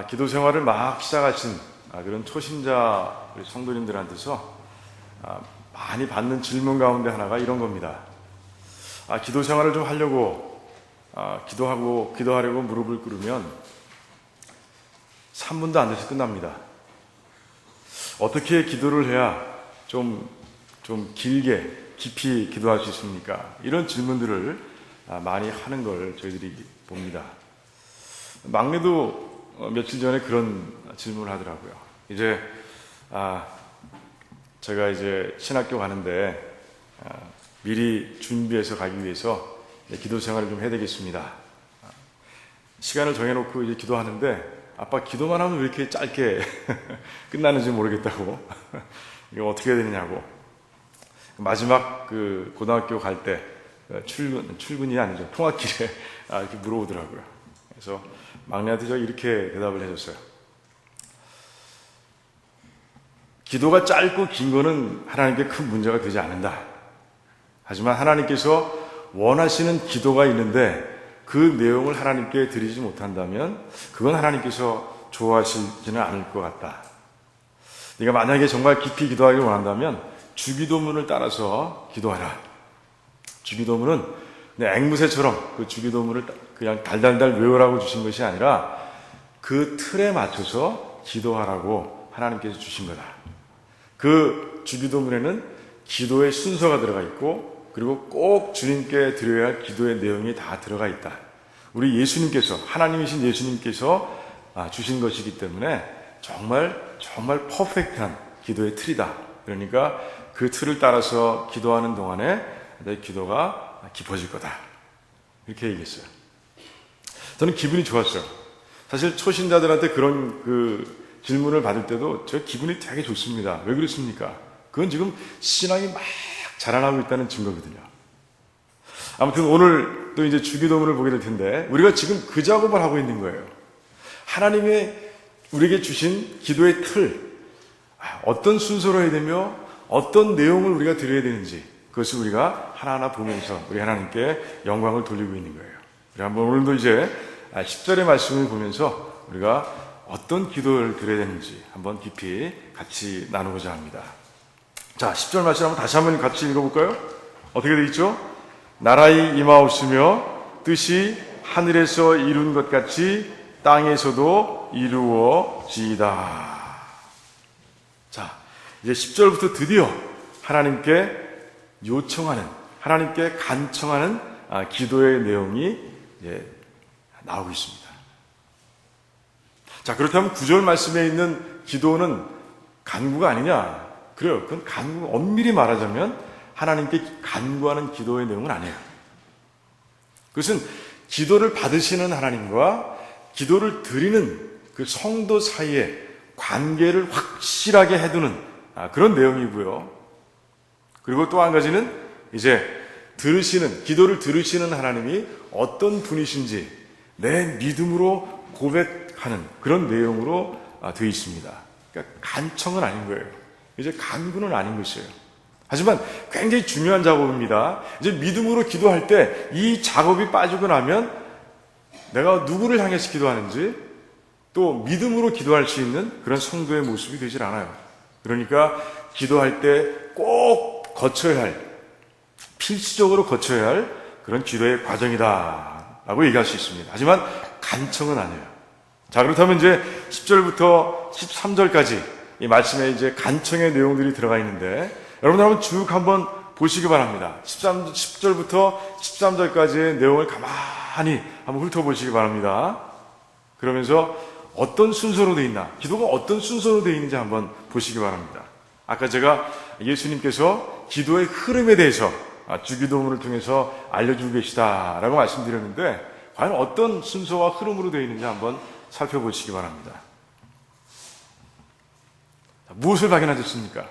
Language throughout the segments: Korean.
기도 생활을 막 시작하신 그런 초신자 우리 성도님들한테서 많이 받는 질문 가운데 하나가 이런 겁니다. 기도 생활을 좀 하려고 기도하려고 무릎을 꿇으면 3분도 안 돼서 끝납니다. 어떻게 기도를 해야 좀 길게 깊이 기도할 수 있습니까? 이런 질문들을 많이 하는 걸 저희들이 봅니다. 막내도 며칠 전에 그런 질문을 하더라고요. 제가 이제 신학교 가는데 미리 준비해서 가기 위해서 기도 생활을 좀 해야 되겠습니다. 시간을 정해놓고 이제 기도하는데 아빠 기도만 하면 왜 이렇게 짧게 끝나는지 모르겠다고 이거 어떻게 해야 되느냐고 마지막 그 고등학교 갈 때 출근이 아니죠. 통학길에 이렇게 물어보더라고요. 그래서 막내한테 제가 이렇게 대답을 해줬어요. 기도가 짧고 긴 거는 하나님께 큰 문제가 되지 않는다. 하지만 하나님께서 원하시는 기도가 있는데 그 내용을 하나님께 드리지 못한다면 그건 하나님께서 좋아하시지는 않을 것 같다. 네가 만약에 정말 깊이 기도하기를 원한다면 주기도문을 따라서 기도하라. 주기도문은 앵무새처럼 그 주기도문을 그냥 달달달 외우라고 주신 것이 아니라 그 틀에 맞춰서 기도하라고 하나님께서 주신 거다. 그 주기도문에는 기도의 순서가 들어가 있고 그리고 꼭 주님께 드려야 할 기도의 내용이 다 들어가 있다. 우리 예수님께서 하나님이신 예수님께서 주신 것이기 때문에 정말 퍼펙트한 기도의 틀이다. 그러니까 그 틀을 따라서 기도하는 동안에 내 기도가 깊어질 거다. 이렇게 얘기했어요. 저는 기분이 좋았어요. 사실 초신자들한테 그런 그 질문을 받을 때도 저 기분이 되게 좋습니다. 왜 그렇습니까? 그건 지금 신앙이 막 자라나고 있다는 증거거든요. 아무튼 오늘 또 이제 주기도문을 보게 될 텐데 우리가 지금 그 작업을 하고 있는 거예요. 하나님의 우리에게 주신 기도의 틀, 어떤 순서로 해야 되며 어떤 내용을 우리가 드려야 되는지 그것을 우리가 하나하나 보면서 우리 하나님께 영광을 돌리고 있는 거예요. 우리 한번 오늘도 이제 10절의 말씀을 보면서 우리가 어떤 기도를 드려야 되는지 한번 깊이 같이 나누고자 합니다. 자, 10절 말씀 한번 다시 한번 같이 읽어볼까요? 어떻게 되어 있죠? 나라의 임하옵시며 뜻이 하늘에서 이룬 것 같이 땅에서도 이루어지이다. 자, 이제 10절부터 드디어 하나님께 요청하는, 하나님께 간청하는 기도의 내용이 이제 나오고 있습니다. 자, 그렇다면 9절 말씀에 있는 기도는 간구가 아니냐? 그래요. 그건 간구, 엄밀히 말하자면 하나님께 간구하는 기도의 내용은 아니에요. 그것은 기도를 받으시는 하나님과 기도를 드리는 그 성도 사이에 관계를 확실하게 해두는 그런 내용이고요. 그리고 또 한 가지는 이제 기도를 들으시는 하나님이 어떤 분이신지 내 믿음으로 고백하는 그런 내용으로 되어 있습니다. 그러니까 간청은 아닌 거예요. 이제 간구는 아닌 것이에요. 하지만 굉장히 중요한 작업입니다. 이제 믿음으로 기도할 때 이 작업이 빠지고 나면 내가 누구를 향해서 기도하는지 또 믿음으로 기도할 수 있는 그런 성도의 모습이 되질 않아요. 그러니까 기도할 때 꼭 필수적으로 거쳐야 할 그런 기도의 과정이다 라고 얘기할 수 있습니다. 하지만 간청은 아니에요. 자, 그렇다면 이제 10절부터 13절까지 이 말씀에 이제 간청의 내용들이 들어가 있는데 여러분들 한번 쭉 한번 보시기 바랍니다. 10절부터 13절까지의 내용을 가만히 한번 훑어보시기 바랍니다. 그러면서 어떤 순서로 되어 있나, 기도가 어떤 순서로 되어 있는지 한번 보시기 바랍니다. 아까 제가 예수님께서 기도의 흐름에 대해서 주기도문을 통해서 알려주고 계시다라고 말씀드렸는데 과연 어떤 순서와 흐름으로 되어 있는지 한번 살펴보시기 바랍니다. 무엇을 발견하셨습니까?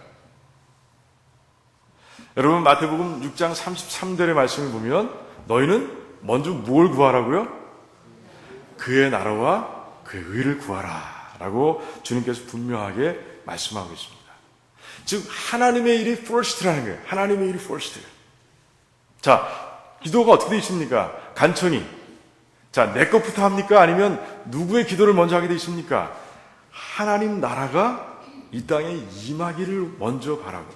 여러분 마태복음 6장 33절의 말씀을 보면 너희는 먼저 뭘 구하라고요? 그의 나라와 그의 의를 구하라 라고 주님께서 분명하게 말씀하고 있습니다. 즉 하나님의 일이 first라는 거예요. 하나님의 일이 first. 자, 기도가 어떻게 되어 있습니까? 간청이 자, 내 것부터 합니까? 아니면 누구의 기도를 먼저 하게 돼 있습니까? 하나님 나라가 이 땅에 임하기를 먼저 바라고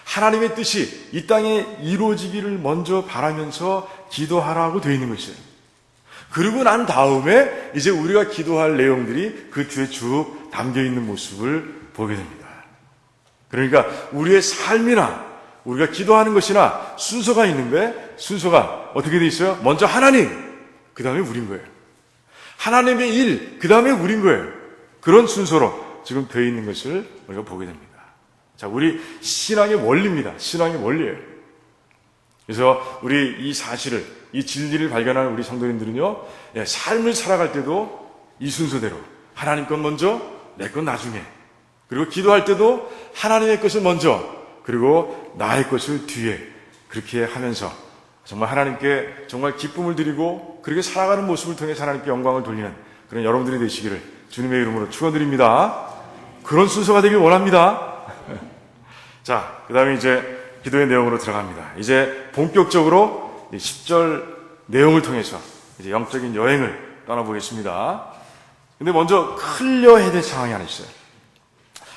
하나님의 뜻이 이 땅에 이루어지기를 먼저 바라면서 기도하라고 되어 있는 것이에요. 그리고 난 다음에 이제 우리가 기도할 내용들이 그 뒤에 쭉 담겨 있는 모습을 보게 됩니다. 그러니까 우리의 삶이나 우리가 기도하는 것이나 순서가 있는데 순서가 어떻게 돼 있어요? 먼저 하나님, 그 다음에 우린 거예요. 하나님의 일, 그 다음에 우린 거예요. 그런 순서로 지금 되어 있는 것을 우리가 보게 됩니다. 자, 우리 신앙의 원리입니다. 신앙의 원리예요. 그래서 우리 이 사실을, 이 진리를 발견하는 우리 성도님들은요, 삶을 살아갈 때도 이 순서대로 하나님 것 먼저, 내 것 나중에, 그리고 기도할 때도 하나님의 것을 먼저, 그리고 나의 것을 뒤에, 그렇게 하면서 정말 하나님께 정말 기쁨을 드리고 그렇게 살아가는 모습을 통해 하나님께 영광을 돌리는 그런 여러분들이 되시기를 주님의 이름으로 축원드립니다. 그런 순서가 되길 원합니다. 자, 그 다음에 이제 기도의 내용으로 들어갑니다. 이제 본격적으로 10절 내용을 통해서 이제 영적인 여행을 떠나보겠습니다. 근데 먼저 클리어해야 될 상황이 하나 있어요.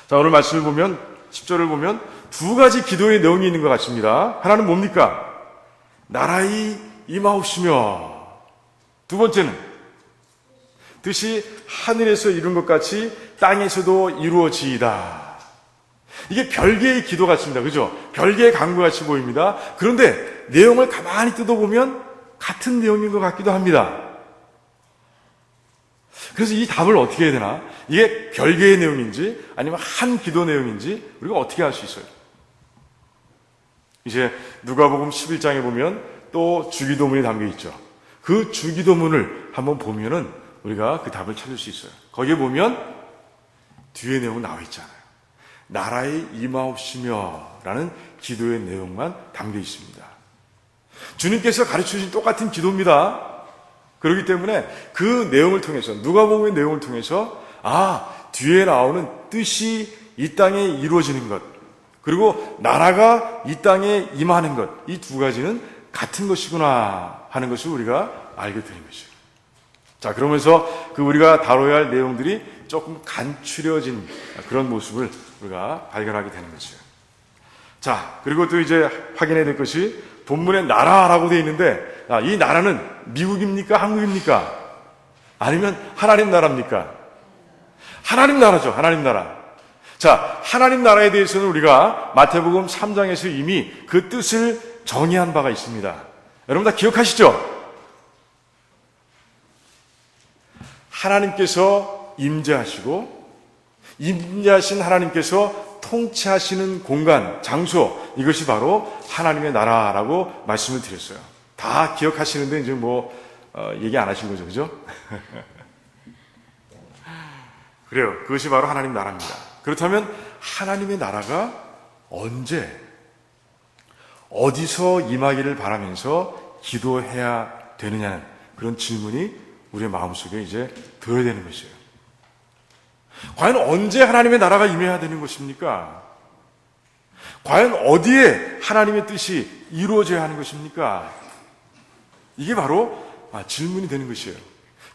자, 오늘 말씀을 보면 10절을 보면 두 가지 기도의 내용이 있는 것 같습니다. 하나는 뭡니까? 나라의 임하옵시며, 두 번째는 뜻이 하늘에서 이룬 것 같이 땅에서도 이루어지이다. 이게 별개의 기도 같습니다. 그죠? 별개의 간구 같이 보입니다. 그런데 내용을 가만히 뜯어보면 같은 내용인 것 같기도 합니다. 그래서 이 답을 어떻게 해야 되나? 이게 별개의 내용인지 아니면 한 기도 내용인지 우리가 어떻게 알 수 있어요? 이제 누가복음 11장에 보면 또 주기도문이 담겨 있죠. 그 주기도문을 한번 보면은 우리가 그 답을 찾을 수 있어요. 거기에 보면 뒤에 내용 나와 있잖아요. 나라의 임하옵시며 라는 기도의 내용만 담겨 있습니다. 주님께서 가르쳐주신 똑같은 기도입니다. 그렇기 때문에 그 내용을 통해서, 누가복음의 내용을 통해서 뒤에 나오는 뜻이 이 땅에 이루어지는 것, 그리고 나라가 이 땅에 임하는 것, 이 두 가지는 같은 것이구나 하는 것을 우리가 알게 되는 것이에요. 자, 그러면서 그 우리가 다뤄야 할 내용들이 조금 간추려진 그런 모습을 우리가 발견하게 되는 것이에요. 자, 그리고 또 이제 확인해야 될 것이 본문에 나라라고 되어 있는데, 이 나라는 미국입니까? 한국입니까? 아니면 하나님 나라입니까? 하나님 나라죠. 하나님 나라. 자, 하나님 나라에 대해서는 우리가 마태복음 3장에서 이미 그 뜻을 정의한 바가 있습니다. 여러분 다 기억하시죠? 하나님께서 임재하시고, 임재하신 하나님께서 통치하시는 공간, 장소, 이것이 바로 하나님의 나라라고 말씀을 드렸어요. 다 기억하시는데 이제 얘기 안 하신 거죠, 그죠? 그래요. 그것이 바로 하나님 나라입니다. 그렇다면 하나님의 나라가 언제, 어디서 임하기를 바라면서 기도해야 되느냐는 그런 질문이 우리의 마음속에 이제 들어야 되는 것이에요. 과연 언제 하나님의 나라가 임해야 되는 것입니까? 과연 어디에 하나님의 뜻이 이루어져야 하는 것입니까? 이게 바로 질문이 되는 것이에요.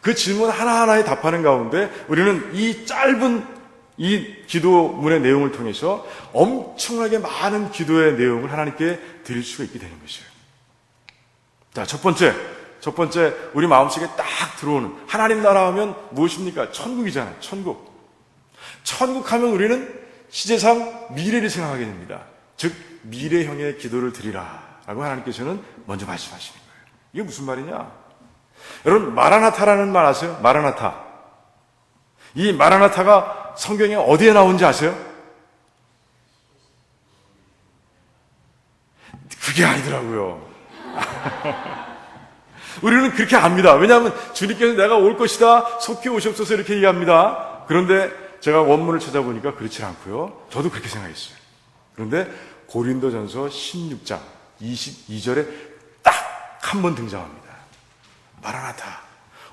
그 질문 하나하나에 답하는 가운데 우리는 이 짧은 이 기도문의 내용을 통해서 엄청나게 많은 기도의 내용을 하나님께 드릴 수가 있게 되는 것이에요. 자, 첫 번째 우리 마음속에 딱 들어오는 하나님 나라 하면 무엇입니까? 천국이잖아요. 천국. 천국 하면 우리는 시제상 미래를 생각하게 됩니다. 즉 미래형의 기도를 드리라 라고 하나님께서는 먼저 말씀하시는 거예요. 이게 무슨 말이냐? 여러분, 마라나타라는 말 아세요? 마라나타. 이 마라나타가 성경에 어디에 나오는지 아세요? 그게 아니더라고요. 우리는 그렇게 압니다. 왜냐하면 주님께서 내가 올 것이다, 속히 오시옵소서 이렇게 얘기합니다. 그런데 제가 원문을 찾아보니까 그렇지 않고요. 저도 그렇게 생각했어요. 그런데 고린도전서 16장 22절에 딱 한 번 등장합니다. 마라나타.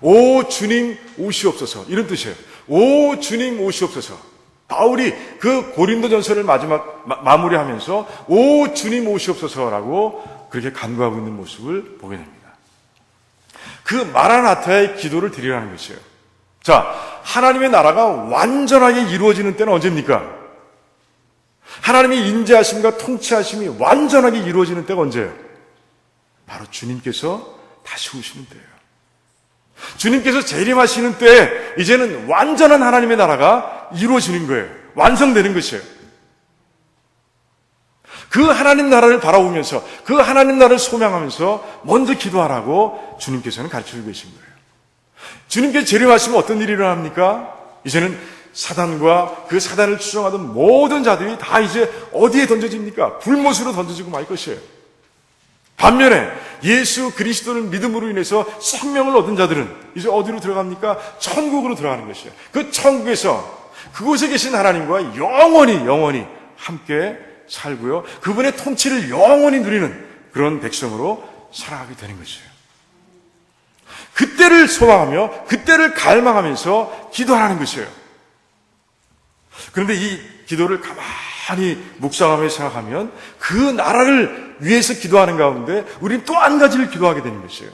오 주님 오시옵소서. 이런 뜻이에요. 오 주님 오시옵소서. 바울이 그 고린도전서를 마무리하면서 오 주님 오시옵소서라고 그렇게 간구하고 있는 모습을 보게 됩니다. 그 마라나타의 기도를 드리라는 것이에요. 자, 하나님의 나라가 완전하게 이루어지는 때는 언제입니까? 하나님의 인자하심과 통치하심이 완전하게 이루어지는 때가 언제예요? 바로 주님께서 다시 오시는 때예요. 주님께서 재림하시는 때 이제는 완전한 하나님의 나라가 이루어지는 거예요. 완성되는 것이에요. 그 하나님 나라를 바라보면서 그 하나님 나라를 소명하면서 먼저 기도하라고 주님께서는 가르쳐주고 계신 거예요. 주님께서 재림하시면 어떤 일이 일어납니까? 이제는 사단과 그 사단을 추종하던 모든 자들이 다 이제 어디에 던져집니까? 불못으로 던져지고 말 것이에요. 반면에 예수 그리스도를 믿음으로 인해서 생명을 얻은 자들은 이제 어디로 들어갑니까? 천국으로 들어가는 것이에요. 그 천국에서 그곳에 계신 하나님과 영원히 함께 살고요. 그분의 통치를 영원히 누리는 그런 백성으로 살아가게 되는 것이에요. 그때를 소망하며 그때를 갈망하면서 기도하라는 것이에요. 그런데 이 기도를 가만히 묵상하며 생각하면 그 나라를 위해서 기도하는 가운데 우리는 또 한 가지를 기도하게 되는 것이에요.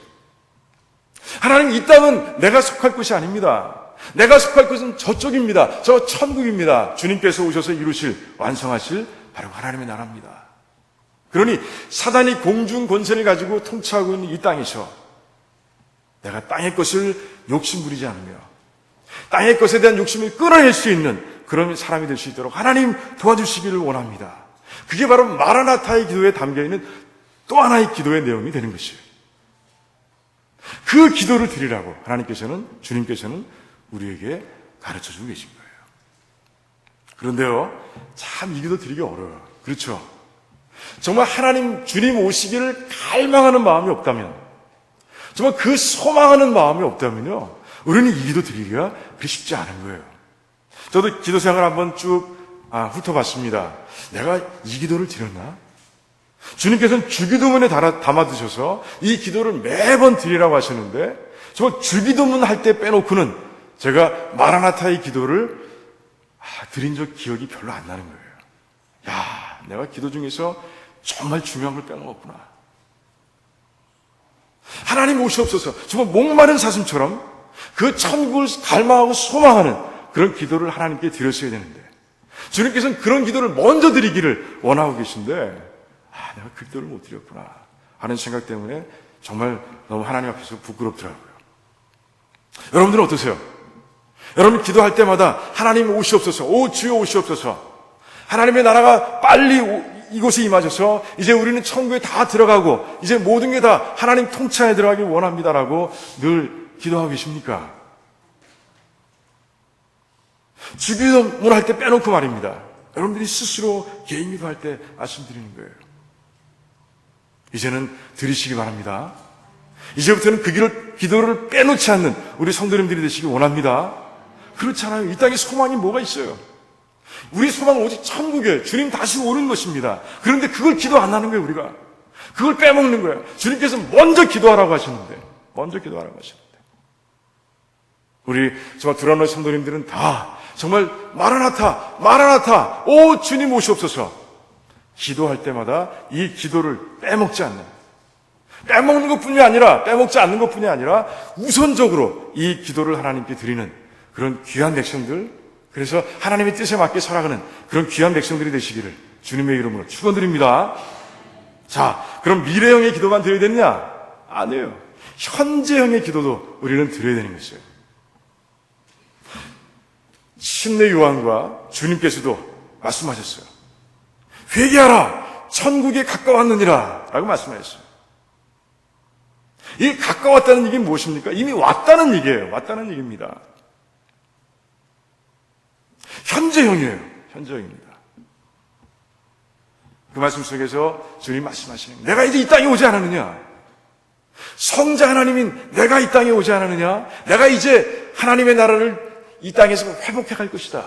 하나님, 이 땅은 내가 속할 것이 아닙니다. 내가 속할 것은 저쪽입니다. 저 천국입니다. 주님께서 오셔서 이루실, 완성하실 바로 하나님의 나라입니다. 그러니 사단이 공중 권세를 가지고 통치하고 있는 이 땅에서 내가 땅의 것을 욕심부리지 않으며 땅의 것에 대한 욕심을 끌어낼 수 있는 그런 사람이 될 수 있도록 하나님 도와주시기를 원합니다. 그게 바로 마라나타의 기도에 담겨있는 또 하나의 기도의 내용이 되는 것이에요. 그 기도를 드리라고 주님께서는 우리에게 가르쳐주고 계신 거예요. 그런데요, 참 이 기도 드리기 어려워요. 그렇죠? 정말 하나님 주님 오시기를 갈망하는 마음이 없다면, 정말 그 소망하는 마음이 없다면요, 우리는 이 기도 드리기가 그리 쉽지 않은 거예요. 저도 기도 생활 한번 쭉 훑어봤습니다. 내가 이 기도를 드렸나? 주님께서는 주기도문에 담아두셔서 이 기도를 매번 드리라고 하시는데 정말 주기도문 할 때 빼놓고는 제가 마라나타의 기도를 드린 적 기억이 별로 안 나는 거예요. 야, 내가 기도 중에서 정말 중요한 걸 빼놓았구나. 하나님 오시옵소서. 정말 목마른 사슴처럼 그 천국을 갈망하고 소망하는 그런 기도를 하나님께 드렸어야 되는데 주님께서는 그런 기도를 먼저 드리기를 원하고 계신데 내가 그 기도를 못 드렸구나 하는 생각 때문에 정말 너무 하나님 앞에서 부끄럽더라고요. 여러분들은 어떠세요? 여러분 기도할 때마다 하나님 오시옵소서, 오 주여 오시옵소서, 하나님의 나라가 빨리 이곳에 임하셔서 이제 우리는 천국에 다 들어가고 이제 모든 게 다 하나님 통치 안에 들어가길 원합니다라고 늘 기도하고 계십니까? 주기도문 할 때 빼놓고 말입니다. 여러분들이 스스로 개인 기도할 때 말씀드리는 거예요. 이제는 들으시기 바랍니다. 이제부터는 그 기도를 빼놓지 않는 우리 성도님들이 되시기 원합니다. 그렇잖아요. 이 땅에 소망이 뭐가 있어요? 우리 소망은 오직 천국이에요. 주님 다시 오는 것입니다. 그런데 그걸 기도 안 하는 거예요, 우리가. 그걸 빼먹는 거예요. 주님께서 먼저 기도하라고 하시는데, 우리 정말 두란노의 성도님들은 다 정말 마라나타, 오 주님 오시옵소서 기도할 때마다 이 기도를 빼먹지 않는 것뿐이 아니라 우선적으로 이 기도를 하나님께 드리는 그런 귀한 백성들, 그래서 하나님의 뜻에 맞게 살아가는 그런 귀한 백성들이 되시기를 주님의 이름으로 축원드립니다. 자, 그럼 미래형의 기도만 드려야 되느냐? 아니에요. 현재형의 기도도 우리는 드려야 되는 것이에요. 신뢰 요한과 주님께서도 말씀하셨어요. 회개하라, 천국에 가까웠느니라 라고 말씀하셨어요. 이 가까웠다는 얘기는 무엇입니까? 이미 왔다는 얘기예요. 왔다는 얘기입니다. 현재형입니다. 그 말씀 속에서 주님 말씀하시는 거예요. 내가 이제 이 땅에 오지 않았느냐? 성자 하나님인 내가 이 땅에 오지 않았느냐? 내가 이제 하나님의 나라를 이 땅에서 회복해 갈 것이다.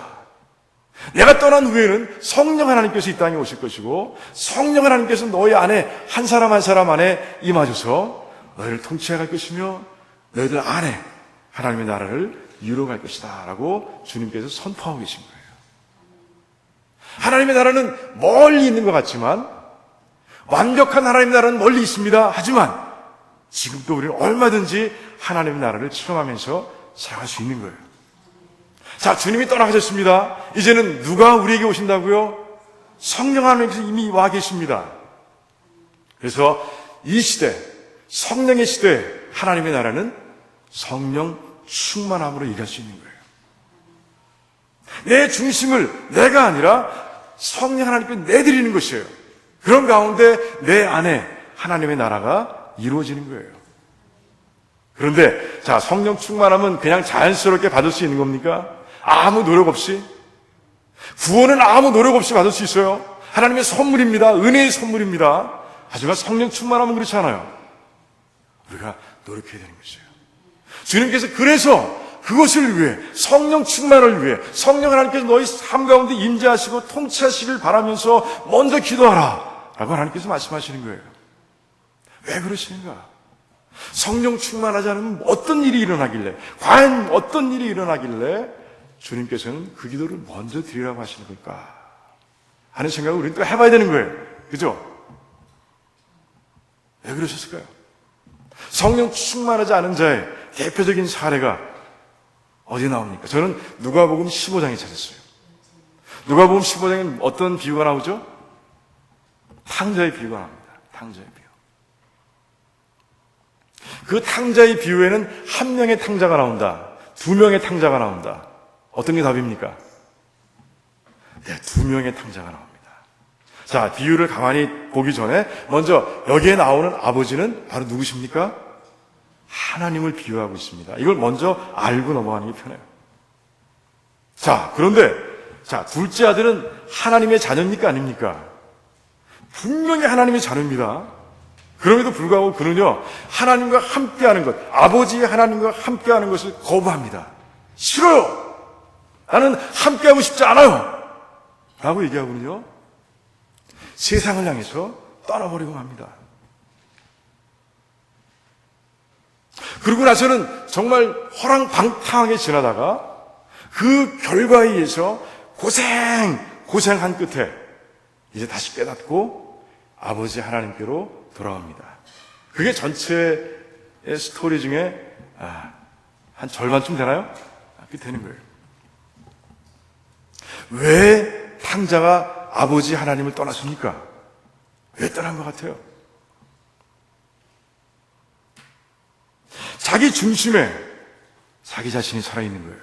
내가 떠난 후에는 성령 하나님께서 이 땅에 오실 것이고 성령 하나님께서 너희 안에 한 사람 한 사람 안에 임하셔서 너희를 통치해 갈 것이며 너희들 안에 하나님의 나라를 이루어 갈 것이다 라고 주님께서 선포하고 계신 거예요. 하나님의 나라는 멀리 있는 것 같지만 완벽한 하나님의 나라는 멀리 있습니다. 하지만 지금도 우리는 얼마든지 하나님의 나라를 체험하면서 살아갈 수 있는 거예요. 자, 주님이 떠나가셨습니다. 이제는 누가 우리에게 오신다고요? 성령 하나님께서 이미 와 계십니다. 그래서 이 시대, 성령의 시대에 하나님의 나라는 성령 충만함으로 일할 수 있는 거예요. 내 중심을 내가 아니라 성령 하나님께 내드리는 것이에요. 그런 가운데 내 안에 하나님의 나라가 이루어지는 거예요. 그런데 자, 성령 충만함은 그냥 자연스럽게 받을 수 있는 겁니까? 아무 노력 없이? 구원은 아무 노력 없이 받을 수 있어요. 하나님의 선물입니다. 은혜의 선물입니다. 하지만 성령 충만함은 그렇지 않아요. 우리가 노력해야 되는 것이에요. 주님께서 그래서 그것을 위해, 성령 충만을 위해 성령 하나님께서 너희 삶 가운데 임재하시고 통치하시길 바라면서 먼저 기도하라 라고 하나님께서 말씀하시는 거예요. 왜 그러시는가? 성령 충만하지 않으면 어떤 일이 일어나길래, 과연 어떤 일이 일어나길래 주님께서는 그 기도를 먼저 드리라고 하시는 걸까 하는 생각을 우리는 또 해봐야 되는 거예요. 그죠? 왜 그러셨을까요? 성령 충만하지 않은 자의 대표적인 사례가 어디 나옵니까? 저는 누가복음 15장에 찾았어요. 누가복음 15장에는 어떤 비유가 나오죠? 탕자의 비유가 나옵니다. 탕자의 비유. 그 탕자의 비유에는 한 명의 탕자가 나온다. 두 명의 탕자가 나온다. 어떤 게 답입니까? 네, 두 명의 탕자가 나옵니다. 자, 비유를 가만히 보기 전에 먼저 여기에 나오는 아버지는 바로 누구십니까? 하나님을 비유하고 있습니다. 이걸 먼저 알고 넘어가는 게 편해요. 자, 그런데 자, 둘째 아들은 하나님의 자녀입니까? 아닙니까? 분명히 하나님의 자녀입니다. 그럼에도 불구하고 그는요, 하나님과 함께하는 것, 아버지의 하나님과 함께하는 것을 거부합니다. 싫어요! 나는 함께하고 싶지 않아요! 라고 얘기하고는요, 세상을 향해서 떠나버리고 맙니다. 그러고 나서는 정말 허랑방탕하게 지나다가 그 결과에 의해서 고생한 끝에 이제 다시 깨닫고 아버지 하나님께로 돌아옵니다. 그게 전체의 스토리 중에 한 절반쯤 되나요? 그게 되는 거예요. 왜 탕자가 아버지 하나님을 떠났습니까? 왜 떠난 것 같아요? 자기 중심에 자기 자신이 살아있는 거예요.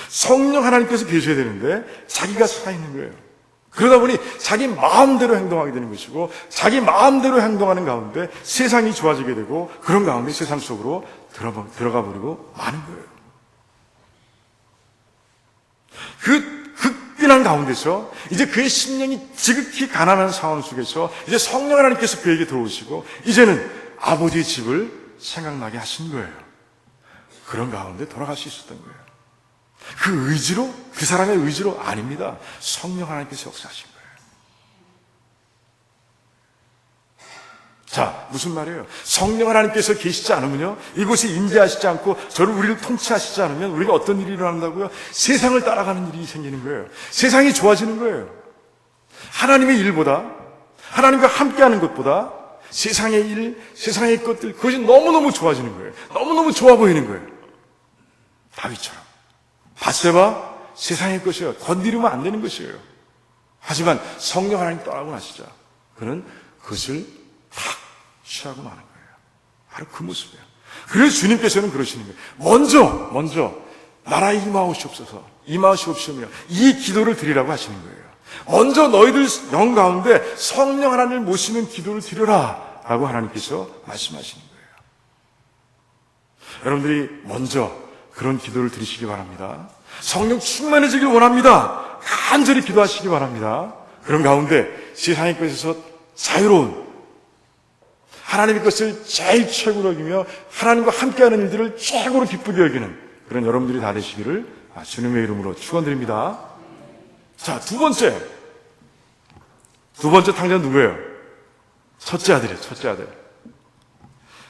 성령 하나님께서 계셔야 되는데 자기가 살아있는 거예요. 그러다 보니 자기 마음대로 행동하게 되는 것이고, 자기 마음대로 행동하는 가운데 세상이 좋아지게 되고, 그런 가운데 세상 속으로 들어가 버리고 마는 거예요. 그 극빈한 가운데서 이제 그의 심령이 지극히 가난한 상황 속에서 이제 성령 하나님께서 그에게 들어오시고 이제는 아버지의 집을 생각나게 하신 거예요. 그런 가운데 돌아갈 수 있었던 거예요. 그 의지로, 그 사람의 의지로 아닙니다. 성령 하나님께서 역사하신 거예요. 자, 무슨 말이에요? 성령 하나님께서 계시지 않으면요, 이곳에 임재하시지 않고 우리를 통치하시지 않으면 우리가 어떤 일이 일어난다고요? 세상을 따라가는 일이 생기는 거예요. 세상이 좋아지는 거예요. 하나님의 일보다, 하나님과 함께하는 것보다 세상의 일, 세상의 것들, 그것이 너무너무 좋아지는 거예요. 너무너무 좋아 보이는 거예요. 다윗처럼. 밧세바, 세상의 것이에요. 건드리면 안 되는 것이에요. 하지만 성령 하나님 떠나고 나시자 그는 그것을 탁 취하고 마는 거예요. 바로 그 모습이에요. 그래서 주님께서는 그러시는 거예요. 먼저 나라에 임하옵시오며 이 기도를 드리라고 하시는 거예요. 먼저 너희들 영 가운데 성령 하나님을 모시는 기도를 드려라 라고 하나님께서 말씀하시는 거예요. 여러분들이 먼저 그런 기도를 드리시기 바랍니다. 성령 충만해지길 원합니다. 간절히 기도하시기 바랍니다. 그런 가운데 세상의 것에서 자유로운, 하나님의 것을 제일 최고로 여기며 하나님과 함께하는 일들을 최고로 기쁘게 여기는 그런 여러분들이 다 되시기를 주님의 이름으로 축원드립니다. 자, 두 번째 탕자는 누구예요? 첫째 아들이에요.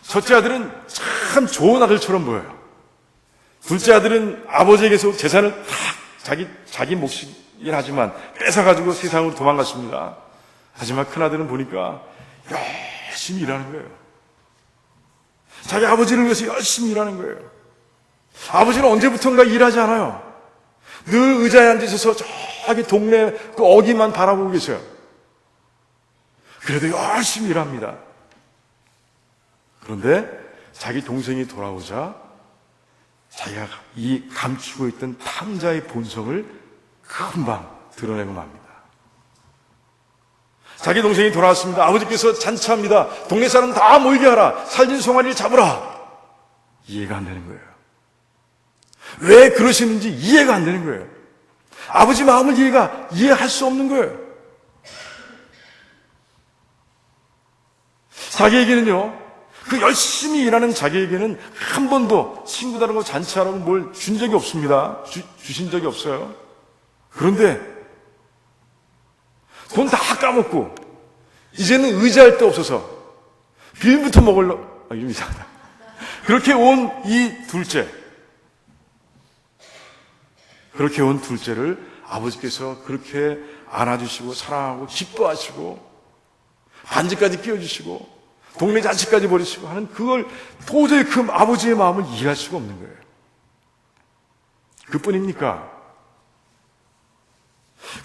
첫째 아들은 참 좋은 아들처럼 보여요. 둘째 아들은 아버지에게서 재산을 다 자기 몫이긴 하지만 뺏어가지고 세상으로 도망갔습니다. 하지만 큰아들은 보니까 열심히 일하는 거예요. 자기 아버지를 위해서 열심히 일하는 거예요. 아버지는 언제부턴가 일하지 않아요. 늘 의자에 앉으셔서 저기 동네 그 어귀만 바라보고 계세요. 그래도 열심히 일합니다. 그런데 자기 동생이 돌아오자 자기가 이 감추고 있던 탕자의 본성을 금방 드러내고 맙니다. 자기 동생이 돌아왔습니다. 아버지께서 잔치합니다. 동네 사람 다 모이게 하라. 살진 송아리를 잡으라. 이해가 안 되는 거예요. 왜 그러시는지 이해가 안 되는 거예요. 아버지 마음을 이해할 수 없는 거예요. 자기에게는요, 그 열심히 일하는 자기에게는 한 번도 친구들하고 잔치하라고 뭘 준 적이 없습니다. 주신 적이 없어요. 그런데 돈 다 까먹고 이제는 의지할 데 없어서 빌부터 먹으려 이름 이상하다. 그렇게 온 이 둘째를 아버지께서 그렇게 안아주시고 사랑하고 기뻐하시고 반지까지 끼워주시고 동네 잔치까지 버리시고 하는 그걸 도저히 그 아버지의 마음을 이해할 수가 없는 거예요. 그뿐입니까?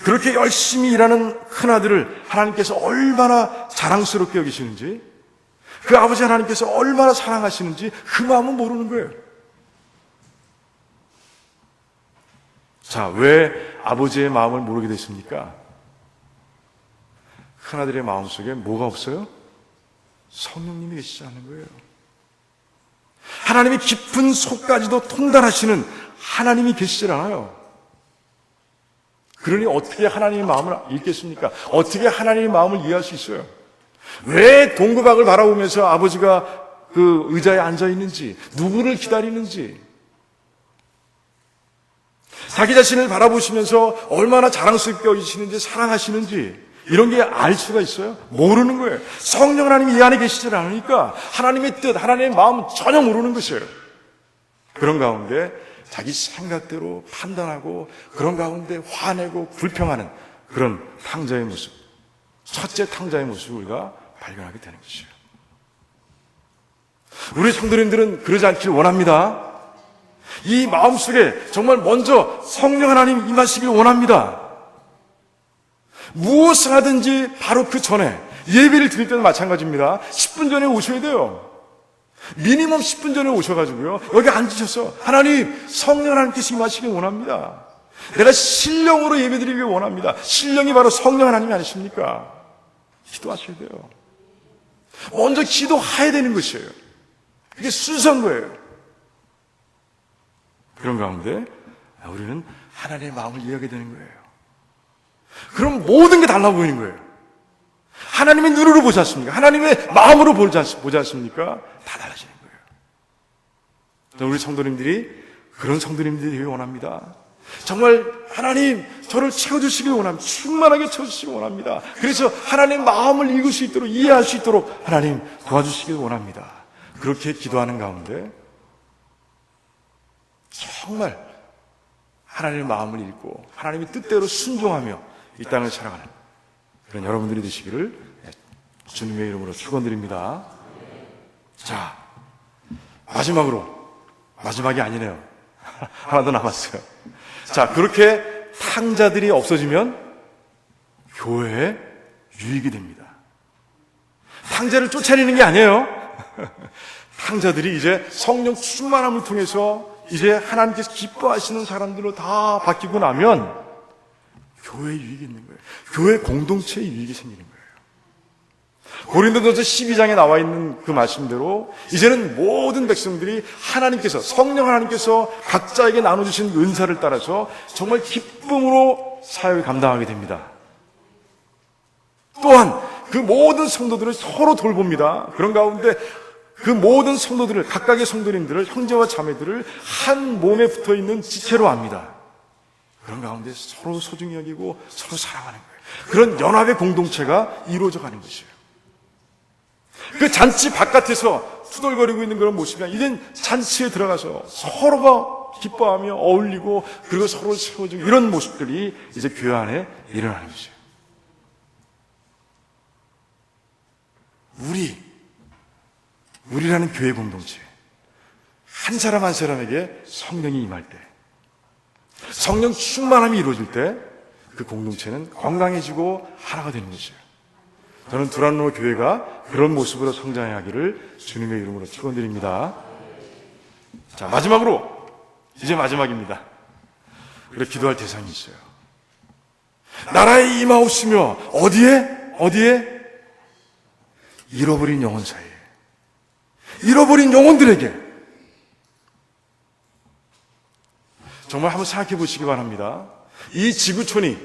그렇게 열심히 일하는 큰아들을 하나님께서 얼마나 자랑스럽게 여기시는지, 그 아버지 하나님께서 얼마나 사랑하시는지 그 마음은 모르는 거예요. 자, 왜 아버지의 마음을 모르게 됐습니까? 큰아들의 마음속에 뭐가 없어요? 성령님이 계시지 않는 거예요. 하나님의 깊은 속까지도 통달하시는 하나님이 계시질 않아요. 그러니 어떻게 하나님의 마음을 읽겠습니까? 어떻게 하나님의 마음을 이해할 수 있어요? 왜 동구박을 바라보면서 아버지가 그 의자에 앉아 있는지, 누구를 기다리는지, 자기 자신을 바라보시면서 얼마나 자랑스럽게 여기시는지, 사랑하시는지 이런 게 알 수가 있어요? 모르는 거예요. 성령 하나님이 이 안에 계시질 않으니까 하나님의 뜻, 하나님의 마음 전혀 모르는 것이에요. 그런 가운데 자기 생각대로 판단하고 그런 가운데 화내고 불평하는 그런 탕자의 모습, 첫째 탕자의 모습을 우리가 발견하게 되는 것이에요. 우리 성도님들은 그러지 않기를 원합니다. 이 마음속에 정말 먼저 성령 하나님 임하시길 원합니다. 무엇을 하든지 바로 그 전에 예배를 드릴 때도 마찬가지입니다. 10분 전에 오셔야 돼요. 미니멈 10분 전에 오셔가지고요, 여기 앉으셔서 하나님, 성령 하나님께서 임하시길 원합니다. 내가 신령으로 예배드리길 원합니다. 신령이 바로 성령 하나님이 아니십니까? 기도하셔야 돼요. 먼저 기도해야 되는 것이에요. 그게 순서인 거예요. 그런 가운데 우리는 하나님의 마음을 이해하게 되는 거예요. 그럼 모든 게 달라 보이는 거예요. 하나님의 눈으로 보지 않습니까? 하나님의 마음으로 보지 않습니까? 다 달라지는 거예요. 우리 성도님들이 그런 성도님들이 되길 원합니다. 정말 하나님 저를 채워주시길 원합니다. 충만하게 채워주시길 원합니다. 그래서 하나님의 마음을 읽을 수 있도록, 이해할 수 있도록 하나님 도와주시길 원합니다. 그렇게 기도하는 가운데 정말 하나님의 마음을 읽고 하나님의 뜻대로 순종하며 이 땅을 살아가는 그런 여러분들이 되시기를 주님의 이름으로 축원드립니다. 자, 마지막이 아니네요. 하나 더 남았어요. 자, 그렇게 탕자들이 없어지면 교회에 유익이 됩니다. 탕자를 쫓아내는 게 아니에요. 탕자들이 이제 성령 충만함을 통해서 이제 하나님께서 기뻐하시는 사람들로 다 바뀌고 나면 교회에 유익이 있는 거예요. 교회 공동체에 유익이 생기는 거예요. 고린도전서 12장에 나와 있는 그 말씀대로 이제는 모든 백성들이 하나님께서, 성령 하나님께서 각자에게 나눠주신 은사를 따라서 정말 기쁨으로 사역을 감당하게 됩니다. 또한 그 모든 성도들을 서로 돌봅니다. 그런 가운데 그 모든 성도들을, 각각의 성도님들을, 형제와 자매들을 한 몸에 붙어 있는 지체로 합니다. 그런 가운데 서로 소중히 여기고 서로 사랑하는 거예요. 그런 연합의 공동체가 이루어져 가는 것이에요. 그 잔치 바깥에서 투덜거리고 있는 그런 모습이 아니라 이젠 잔치에 들어가서 서로가 기뻐하며 어울리고 그리고 서로 세워주고 이런 모습들이 이제 교회 안에 일어나는 것이에요. 우리라는 교회 공동체, 한 사람 한 사람에게 성령이 임할 때, 성령 충만함이 이루어질 때 그 공동체는 건강해지고 하나가 되는 것이에요. 저는 두란노 교회가 그런 모습으로 성장하기를 주님의 이름으로 축원드립니다. 자, 마지막으로, 이제 마지막입니다. 우리가 기도할 대상이 있어요. 나라에 임하옵시며 어디에? 잃어버린 영혼 사이에, 잃어버린 영혼들에게. 정말 한번 생각해 보시기 바랍니다. 이 지구촌이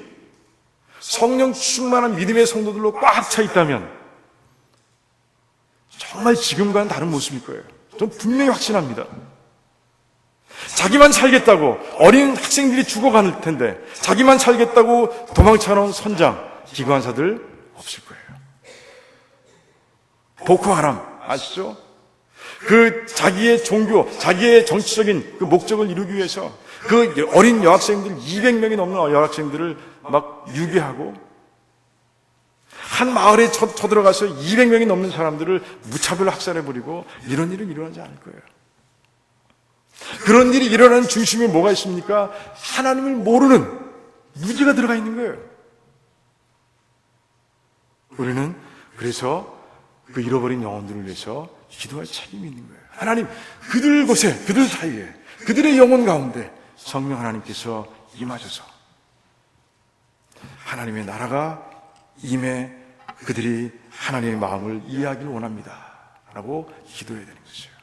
성령 충만한 믿음의 성도들로 꽉 차 있다면 정말 지금과는 다른 모습일 거예요. 저는 분명히 확신합니다. 자기만 살겠다고 어린 학생들이 죽어갈 텐데, 자기만 살겠다고 도망쳐놓은 선장, 기관사들 없을 거예요. 보코하람 아시죠? 그 자기의 종교, 자기의 정치적인 그 목적을 이루기 위해서 그 어린 여학생들, 200명이 넘는 여학생들을 막 유괴하고, 한 마을에 쳐들어가서 200명이 넘는 사람들을 무차별로 학살해버리고, 이런 일은 일어나지 않을 거예요. 그런 일이 일어나는 중심에 뭐가 있습니까? 하나님을 모르는 무지가 들어가 있는 거예요. 우리는 그래서 그 잃어버린 영혼들을 위해서 기도할 책임이 있는 거예요. 하나님, 그들 곳에, 그들 사이에, 그들의 영혼 가운데 성령 하나님께서 임하셔서 하나님의 나라가 임해 그들이 하나님의 마음을 이해하기를 원합니다 라고 기도해야 되는 것이에요.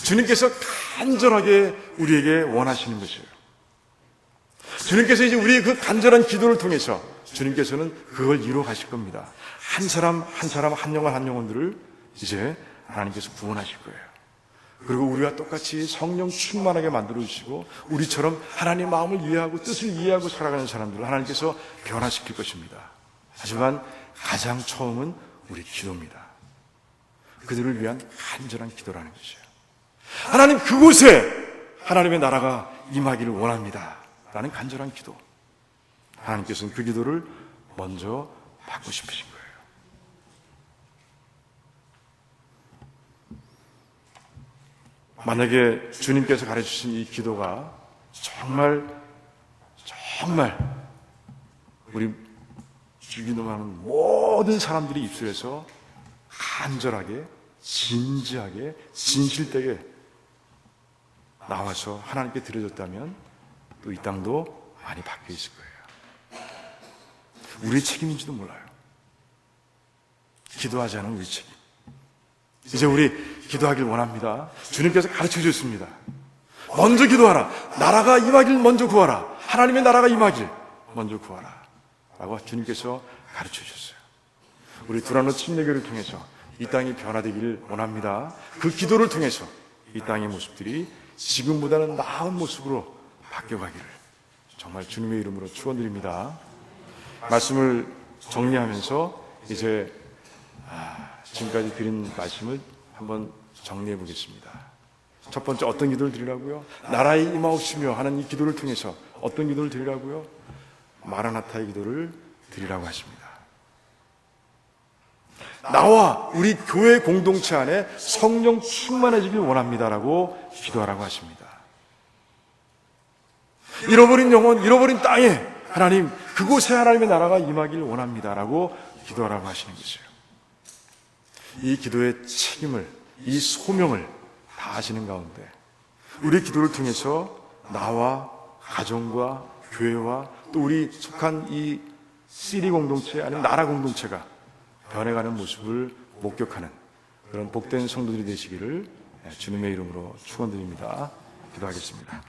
주님께서 간절하게 우리에게 원하시는 것이에요. 주님께서 이제 우리의 그 간절한 기도를 통해서 주님께서는 그걸 이루어 가실 겁니다. 한 사람 한 영혼들을 이제 하나님께서 구원하실 거예요. 그리고 우리와 똑같이 성령 충만하게 만들어 주시고, 우리처럼 하나님의 마음을 이해하고 뜻을 이해하고 살아가는 사람들을 하나님께서 변화시킬 것입니다. 하지만 가장 처음은 우리 기도입니다. 그들을 위한 간절한 기도라는 것이에요. 하나님, 그곳에 하나님의 나라가 임하기를 원합니다 라는 간절한 기도. 하나님께서는 그 기도를 먼저 받고 싶으신 거예요. 만약에 주님께서 가르치신 이 기도가 정말 우리 주기도하는 모든 사람들이 입술에서 간절하게, 진지하게, 진실되게 나와서 하나님께 드려졌다면 또 이 땅도 많이 바뀌어 있을 거예요. 우리의 책임인지도 몰라요. 기도하지 않은 우리 책임. 이제 우리 기도하길 원합니다. 주님께서 가르쳐 주셨습니다. 먼저 기도하라. 나라가 임하길 먼저 구하라. 하나님의 나라가 임하길 먼저 구하라 라고 주님께서 가르쳐 주셨어요. 우리 두란노 침례교를 통해서 이 땅이 변화되기를 원합니다. 그 기도를 통해서 이 땅의 모습들이 지금보다는 나은 모습으로 바뀌어가기를 정말 주님의 이름으로 축원드립니다. 말씀을 정리하면서 이제 지금까지 드린 말씀을 한번 정리해 보겠습니다. 첫 번째, 어떤 기도를 드리라고요? 나라에 임하옵시며 하는 이 기도를 통해서 어떤 기도를 드리라고요? 마라나타의 기도를 드리라고 하십니다. 나와 우리 교회 공동체 안에 성령 충만해지길 원합니다라고 기도하라고 하십니다. 잃어버린 영혼, 잃어버린 땅에 하나님, 그곳에 하나님의 나라가 임하길 원합니다라고 기도하라고 하시는 것이에요. 이 기도의 책임을, 이 소명을 다하시는 가운데 우리 기도를 통해서 나와 가정과 교회와 또 우리 속한 이 시리 공동체 아니면 나라 공동체가 변해가는 모습을 목격하는 그런 복된 성도들이 되시기를 주님의 이름으로 축원드립니다. 기도하겠습니다.